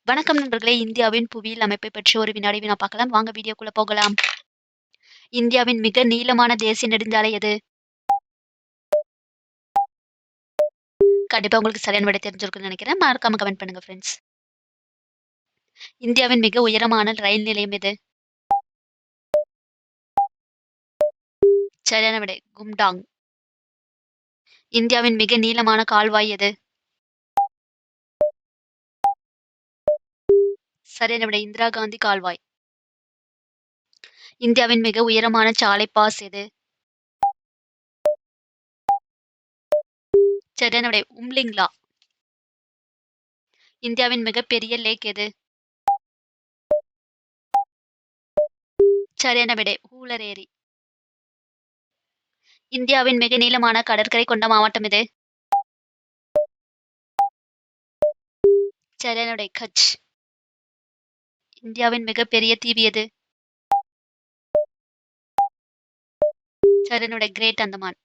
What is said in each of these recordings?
வணக்கம் நண்பர்களே! இந்தியாவின் புவியியல் அமைப்பை பற்றி ஒரு வினாடி வினா பார்க்கலாம். வாங்க வீடியோக்குள்ள போகலாம். இந்தியாவின் மிக நீளமான தேசிய நெடுஞ்சாலை எது? கண்டிப்பா உங்களுக்கு சரியான விடை தெரிஞ்சிருக்கும்னு நெனைக்கிறேன். மறக்காம கமெண்ட் பண்ணுங்க ஃபிரெண்ட்ஸ். இந்தியாவின் மிக உயரமான ரயில் நிலையம் எது? சரியான விடை கும்டாங். இந்தியாவின் மிக நீளமான கால்வாய் எது? சரியான விடை இந்திரா காந்தி கால்வாய். இந்தியாவின் மிக உயரமான சாலை பாஸ் எது? சரியான விடை உம்லிங்லா. இந்தியாவின் மிகப்பெரிய லேக் எது? சரியான விடை ஹூலர் ஏரி. இந்தியாவின் மிக நீளமான கடற்கரை கொண்ட மாவட்டம் எது? சரியான விடை கட்ச். இந்தியாவின் மிகப்பெரிய தீவு எது? சரியான விடை கிரேட் அந்தமான்.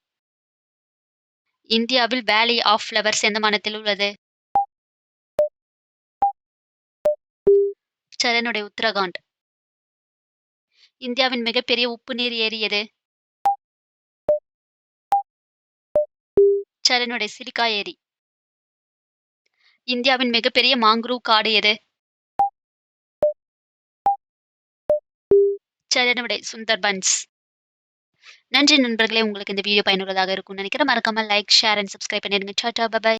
இந்தியாவில் வேலி ஆஃப் ஃப்ளவர்ஸ் எந்த மாநிலத்தில் உள்ளது? சரியான விடை உத்தரகாண்ட். இந்தியாவின் மிகப்பெரிய உப்பு நீர் ஏரி எது? சரியான விடை சிலிகா ஏரி. இந்தியாவின் மிகப்பெரிய மாங்குரூவ் காடு எது? சரியான விடை சுந்தர்பன்ஸ். நன்றி நண்பர்களே! உங்களுக்கு இந்த வீடியோ பயனுள்ளதாக இருக்கும்னு நினைக்கிறேன். மறக்காம லைக், ஷேர் அண்ட் சப்ஸ்கிரைப் பண்ணிடுங்க. டாடா! Bye by.